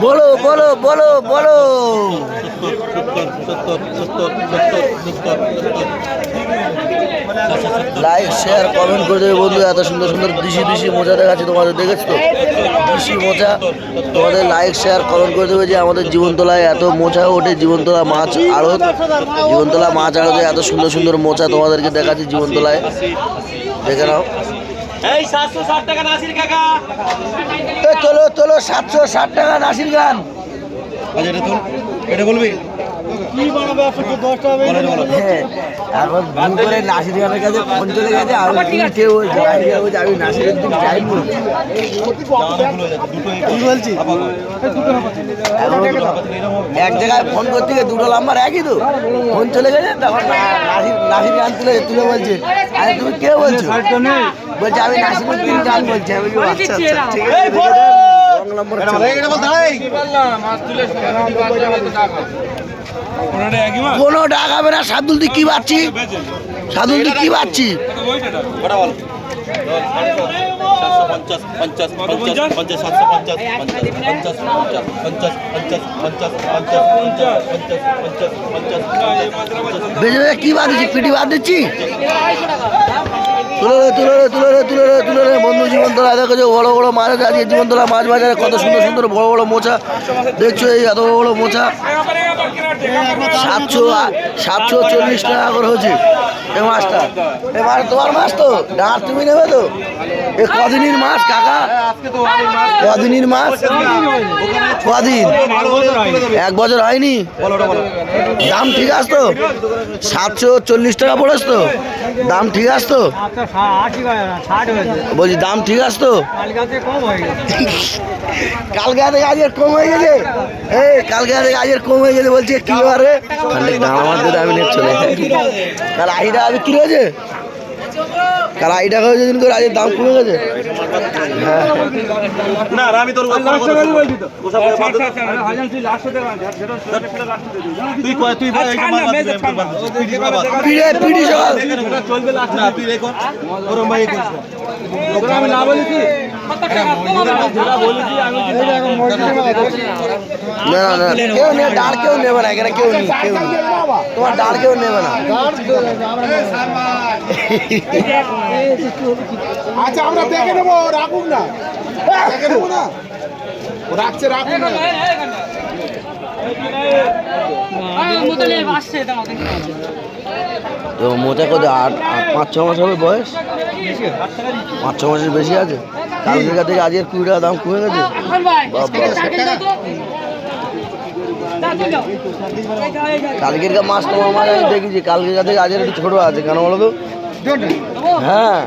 बोलो बोलो बोलो बोलो লাইক শেয়ার কমেন্ট করে দেবে বন্ধু। এত সুন্দর সুন্দর দেশি মোজা দেখাচ্ছি তোমাদের, দেখেছো তো দেশি মোজা। তোমাদের লাইক শেয়ার কমেন্ট করে দেবে যে আমাদের জীবনতলায় এত মোজা ওঠে, জীবনতলা মাছ আড়ত, জীবনতলা মাছ আড়তে এত সুন্দর সুন্দর মোজা তোমাদেরকে দেখাচ্ছি জীবনতলায়, দেখে নাও। চলো চলো 760 টাকা নাসির গান। এটা বলবি এখন ভুল করে নাসির গানের কাছে ফোন চলে গেছে। আমি নাসিরের দিন যাইনি, কি বলছি এক জায়গায় ফোন করতে গিয়ে দুটো নাম্বার একই তো, ফোন চলে গেছে। তখন নাসির গান তুলে বলছে আরে তুমি কে বলছো, বলছে আমি নাসিরুদ্দিন গান বলছি। আমি আচ্ছা আচ্ছা ঠিক আছে, কোনো ডাক হবে না। সাদুল তুই কি পাচ্ছি, সাদুল তুই কি পাচ্ছি? কি বাদ দিচ্ছি, পিটি বাদ দিচ্ছি। তুলে বন্ধু জীবনতলা দেখো যে বড় বড় মাছ আছে। আজকে জীবনতলা মাছ বাজারে কত সুন্দর সুন্দর বড় বড় মোচা দেখছো, এই এত বড় মোচা 740 টাকা করে হচ্ছে এই মাছটা। এই মাছ তোমার মাছ তো, ডাঁট তুমি নেবে তো? এ কদিনের মাছ কাকা, কদিনের মাছ, কদিন, 1 বছর হয়নি। দাম ঠিক আছে তো? 740 টাকা পড়েছ তো? দাম ঠিক আছে তো? বলছি দাম ঠিক আছে তো? কালকে থেকে আজের কম হয়ে গেছে, এই কালকে থেকে আজের কম হয়ে গেছে। বলছি কি ব্যাপারে, আমার দিতে আমি নেট চলে কাল 80 টাকা বিক্রি হয়েছে, কাল 80 টাকা হয়েছে দিন করে, আজের দাম কমে গেছে। কেউ নেই, ডাল কেউ নেবে না এখানে, কেউ নেই, কেউ নেই, তোমার ডাল কেউ নেবে না। আচ্ছা আমরা দেখে নেবো, রাখুন না, দেখে নেবো না, রাখছে রাখুন না। তো মোটা কত 5-6 মাস হবে বয়স, 5-6 মাসের বেশি আছে। কালকে থেকে আজকের 20 টাকা দাম কমে গেছে। কালকের মাছ তোমার মাছ আমি দেখেছি, কালকে থেকে আজকের একটু ছোট আছে, কেন বলো তো? হ্যাঁ